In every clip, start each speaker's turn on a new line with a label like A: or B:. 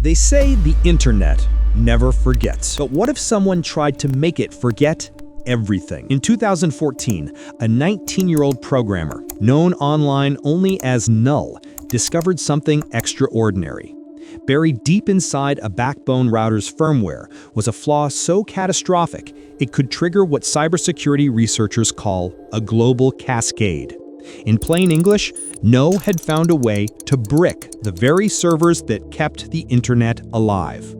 A: They say the internet never forgets. But what if someone tried to make it forget everything? In 2014, a 19-year-old programmer, known online only as Null, discovered something extraordinary. Buried deep inside a backbone router's firmware was a flaw so catastrophic it could trigger what cybersecurity researchers call a global cascade. In plain English, Null had found a way to brick the very servers that kept the internet alive.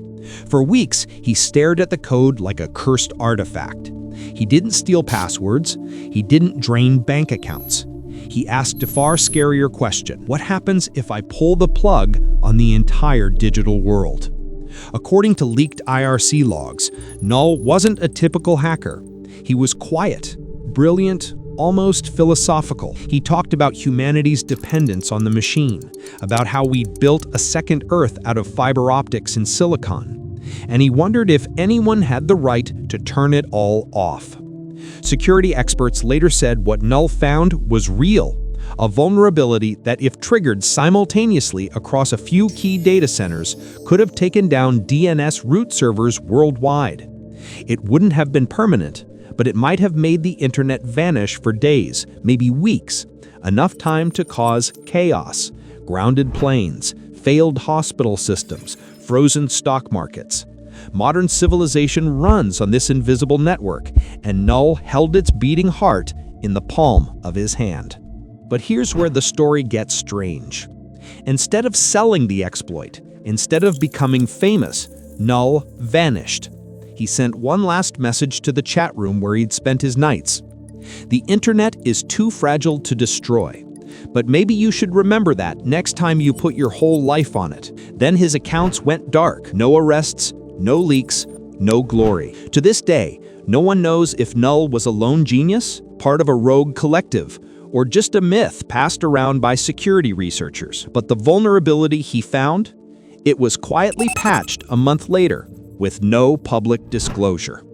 A: For weeks, he stared at the code like a cursed artifact. He didn't steal passwords. He didn't drain bank accounts. He asked a far scarier question: what happens if I pull the plug on the entire digital world? According to leaked IRC logs, Null wasn't a typical hacker. He was quiet, brilliant, almost philosophical. He talked about humanity's dependence on the machine, about how we built a second Earth out of fiber optics and silicon, and he wondered if anyone had the right to turn it all off. Security experts later said what Null found was real, a vulnerability that, if triggered simultaneously across a few key data centers, could have taken down DNS root servers worldwide. It wouldn't have been permanent, but it might have made the internet vanish for days, maybe weeks, enough time to cause chaos, grounded planes, failed hospital systems, frozen stock markets. Modern civilization runs on this invisible network, and Null held its beating heart in the palm of his hand. But here's where the story gets strange. Instead of selling the exploit, instead of becoming famous, Null vanished. He sent one last message to the chat room where he'd spent his nights. The internet is too fragile to destroy, but maybe you should remember that next time you put your whole life on it. Then his accounts went dark. No arrests, no leaks, no glory. To this day, no one knows if Null was a lone genius, part of a rogue collective, or just a myth passed around by security researchers. But the vulnerability he found? It was quietly patched a month later, with no public disclosure.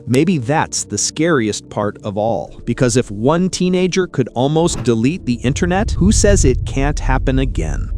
A: Maybe that's the scariest part of all, because if one teenager could almost delete the internet, who says it can't happen again?